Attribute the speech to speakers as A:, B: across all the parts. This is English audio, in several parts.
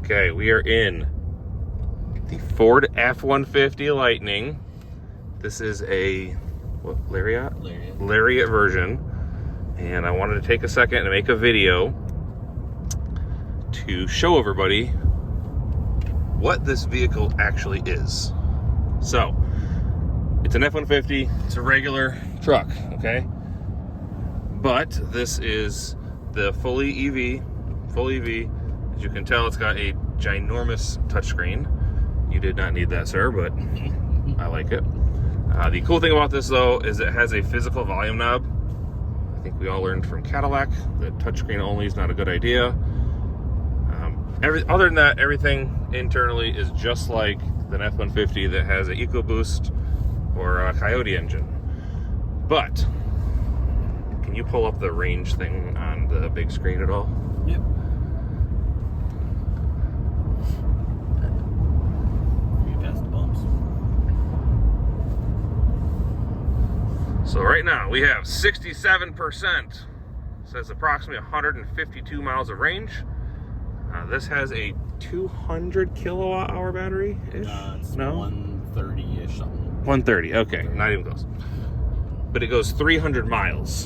A: Okay, we are in the Ford F-150 Lightning. This is a what, Lariat version, and I wanted to take a second and make a video to show everybody what this vehicle actually is. So, it's an F-150, it's a regular truck, okay? But this is the full EV. As you can tell, it's got a ginormous touchscreen. You did not need that, sir, but I like it. The cool thing about this, though, is it has a physical volume knob. I think we all learned from Cadillac that touchscreen only is not a good idea. Other than that, everything internally is just like the F-150 that has an EcoBoost or a Coyote engine. But, can you pull up the range thing on the big screen at all?
B: Yep. You passed the bumps.
A: So right now we have 67%. Says approximately 152 miles of range. This has a 200 kilowatt hour battery ish.
B: It's
A: no,
B: 130 ish something.
A: 130. Okay, not even close. But it goes 300 miles.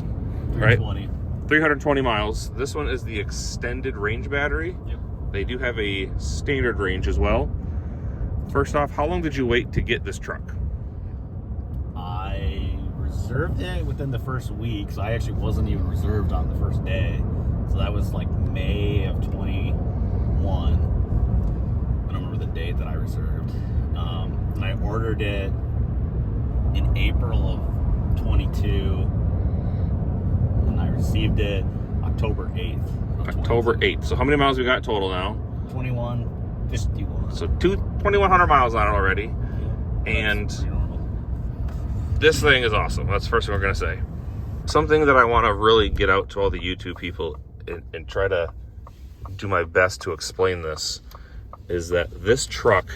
B: 320.
A: Right? 320 miles. This one is the extended range battery.
B: Yep.
A: They do have a standard range as well. First off, how long did you wait to get this truck?
B: I reserved it within the first week, so I actually wasn't even reserved on the first day. So that was like May of 21. I don't remember the date that I reserved. And I ordered it in April of 22. And I received it October 8th.
A: October 8th. So how many miles we got total now?
B: 2151.
A: So 2,100 miles on it already.
B: Yeah,
A: and
B: pretty normal.
A: This thing is awesome. That's the first thing we're going to say. Something that I want to really get out to all the YouTube people and try to do my best to explain this is that this truck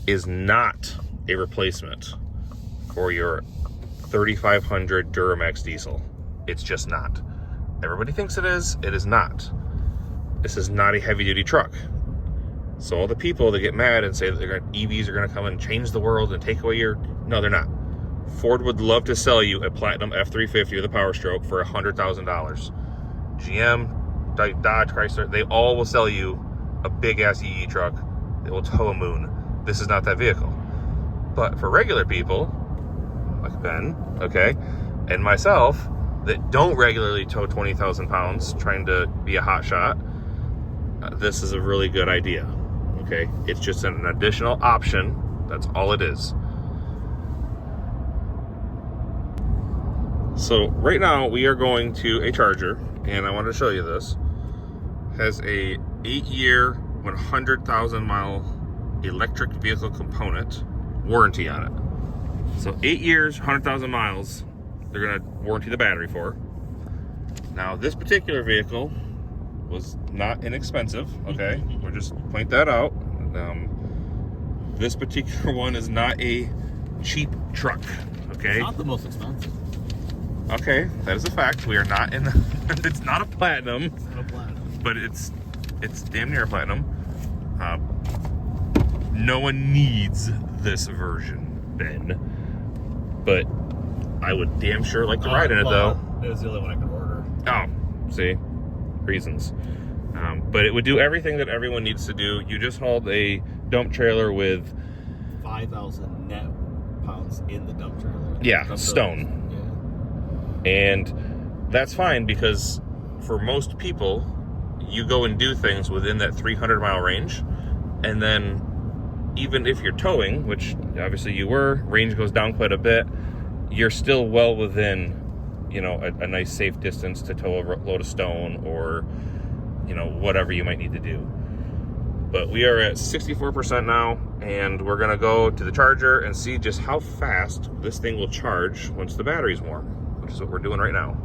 A: is not a replacement for your 3500 Duramax diesel. It's just not. Everybody thinks it is. It is not. This is not a heavy duty truck. So all the people that get mad and say that EVs are going to come and change the world and take away your... No, they're not. Ford would love to sell you a Platinum F350 with a Power Stroke for $100,000. GM, Dodge, Chrysler, they all will sell you a big-ass EE truck that will tow a moon. This is not that vehicle. But for regular people, like Ben, okay, and myself, that don't regularly tow 20,000 pounds trying to be a hot shot, this is a really good idea, okay? It's just an additional option. That's all it is. So right now we are going to a charger, and I wanted to show you this. Has a 8-year, 100,000 mile electric vehicle component warranty on it. So 8 years, 100,000 miles, they're gonna warranty the battery for. Now this particular vehicle was not inexpensive, okay? We'll just point that out. This particular one is not a cheap truck, okay?
B: It's not the most expensive.
A: Okay, that is a fact. We are not in it's not a Platinum.
B: It's not a Platinum.
A: But it's damn near a Platinum. No one needs this version, Ben. But I would damn sure like to ride in it, though.
B: It was the only one I could order.
A: Oh, see? Reasons. But it would do everything that everyone needs to do. You just hauled a dump trailer with
B: 5,000 net pounds in the dump trailer.
A: Yeah, stone.
B: Yeah.
A: And that's fine because for most people, you go and do things within that 300 mile range. And then even if you're towing, which obviously you were, range goes down quite a bit, you're still well within, you know, a nice safe distance to tow a load of stone or, you know, whatever you might need to do. But we are at 64% now, and we're gonna go to the charger and see just how fast this thing will charge once the battery's warm, which is what we're doing right now.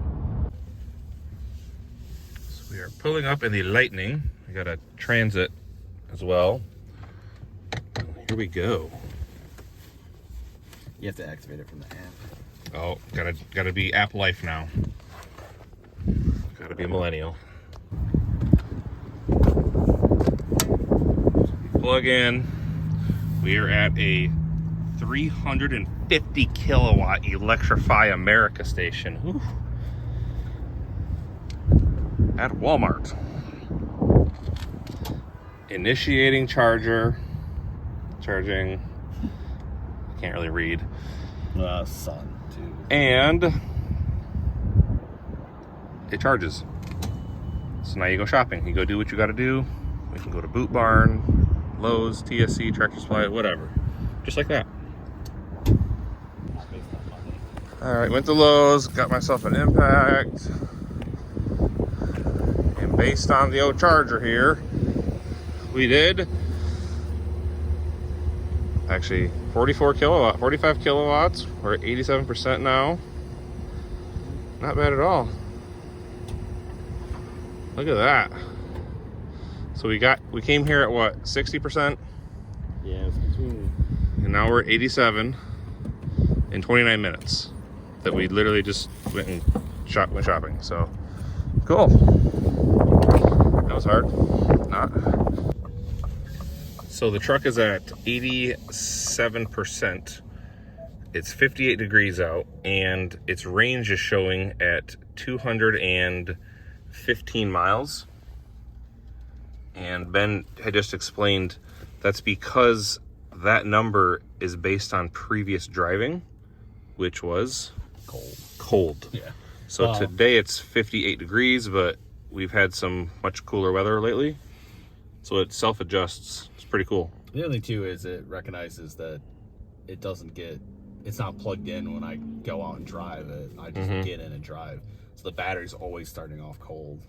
A: So we are pulling up in the Lightning. We got a Transit as well. Here we go.
B: You have to activate it from the app.
A: Oh, gotta be app life now. Gotta be a millennial. plug in. We are at a 350 kilowatt Electrify America station. Ooh. At Walmart. Initiating charger. Charging. Can't really read.
B: Sun, too.
A: And it charges. So now you go shopping. You go do what you got to do. We can go to Boot Barn, Lowe's, TSC, Tractor Supply, whatever. Just like that. All right, went to Lowe's, got myself an Impact. And based on the old charger here, we did actually 45 kilowatts. We're at 87% now. Not bad at all. Look at that. So we came here at what, 60%?
B: Yeah, it's between.
A: And now we're at 87 in 29 minutes. That we literally just went shopping. So cool. That was hard. Not. So the truck is at 87%. It's 58 degrees out, and its range is showing at 215 miles. And Ben had just explained that's because that number is based on previous driving, which was cold.
B: Yeah.
A: So today it's 58 degrees, but we've had some much cooler weather lately. So it self-adjusts. It's pretty cool.
B: The other thing too is it recognizes that it's not plugged in when I go out and drive it. I just get in and drive. So the battery's always starting off cold.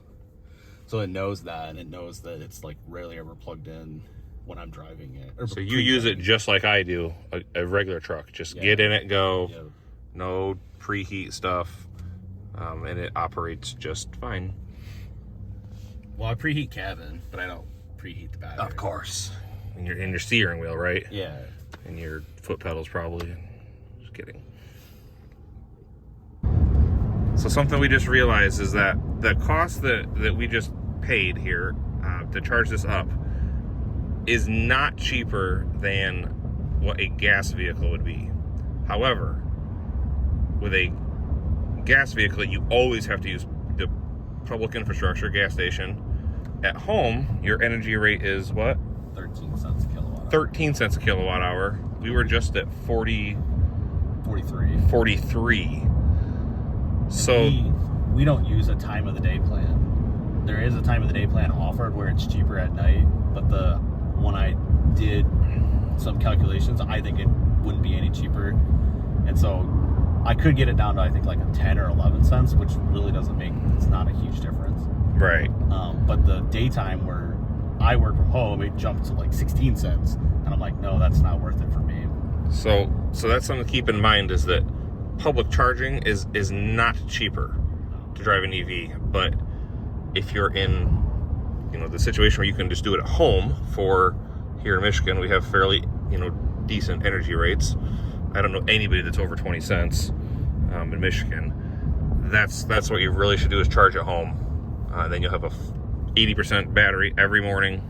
B: So it knows that, and it knows that it's like rarely ever plugged in when I'm driving it.
A: So you use it just like I do, a regular truck. Just get in it, go.
B: Yeah.
A: No preheat stuff, and it operates just fine.
B: Well, I preheat cabin, but I don't preheat the battery.
A: Of course. And your steering wheel, right?
B: Yeah.
A: And your foot pedals probably. Just kidding. So something we just realized is that the cost that we just paid here to charge this up is not cheaper than what a gas vehicle would be. However, with a gas vehicle, you always have to use the public infrastructure gas station. At home, your energy rate is what?
B: 13 cents a kilowatt hour.
A: 13 cents a kilowatt hour. We were just at 43. So
B: we don't use a time of the day plan. There is a time of the day plan offered where it's cheaper at night, but when I did some calculations, I think it wouldn't be any cheaper. And so I could get it down to, I think, like a 10 or 11 cents, which really it's not a huge difference.
A: Right.
B: But the daytime where I work from home, it jumped to like 16 cents. And I'm like, no, that's not worth it for me.
A: So that's something to keep in mind, is that public charging is not cheaper to drive an EV. But if you're in, the situation where you can just do it at home, here in Michigan, we have fairly, decent energy rates. I don't know anybody that's over 20 cents in Michigan. That's what you really should do, is charge at home. Then you'll have a 80% battery every morning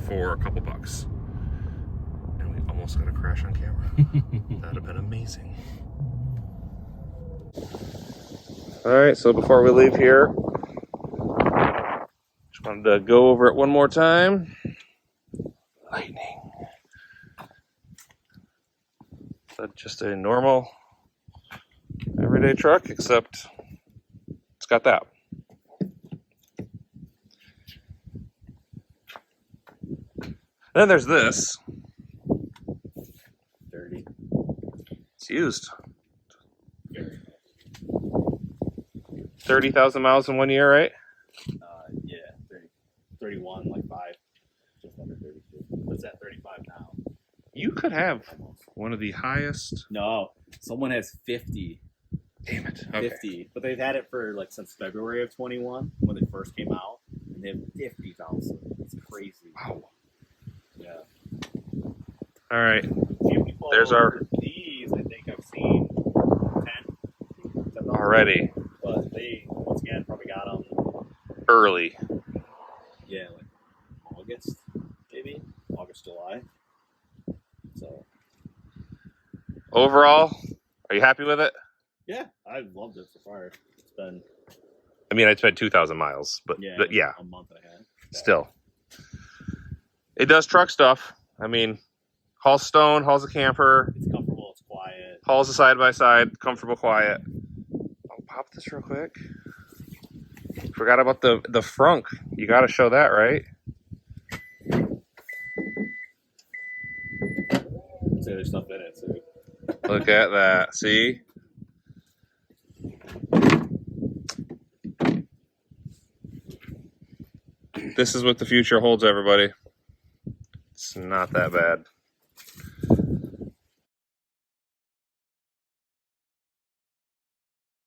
A: for a couple bucks. And we almost got a crash on camera. That'd have been amazing. All right, so before we leave here, just wanted to go over it one more time. Lightning. So just a normal everyday truck, except it's got that. Then there's this.
B: Dirty.
A: It's used. 30,000 miles in 1 year, right?
B: Yeah, 31, like 5, just under 32. It's at 35 now.
A: You could have one of the highest.
B: No, someone has 50.
A: Damn it. Okay.
B: 50, but they've had it for like since February of 21 when they first came out, and they have 50,000. It's crazy.
A: Wow.
B: Yeah.
A: All right.
B: Few people
A: There's our.
B: These I think I've seen 10
A: already.
B: But they once again probably got them
A: early.
B: Yeah, like August, maybe August next July. So
A: Overall, are you happy with it?
B: yeah, I've loved it so far. It's been
A: I mean, I spent 2,000 miles, but yeah,
B: a month and a half.
A: still. It does truck stuff. I mean, hauls stone, hauls a camper,
B: It's comfortable. It's quiet.
A: hauls a side-by-side, comfortable, quiet. I'll pop this real quick. Forgot about the frunk. You got to show that, right?
B: So there's stuff in it too.
A: Look at that. See? This is what the future holds, everybody. It's not that bad.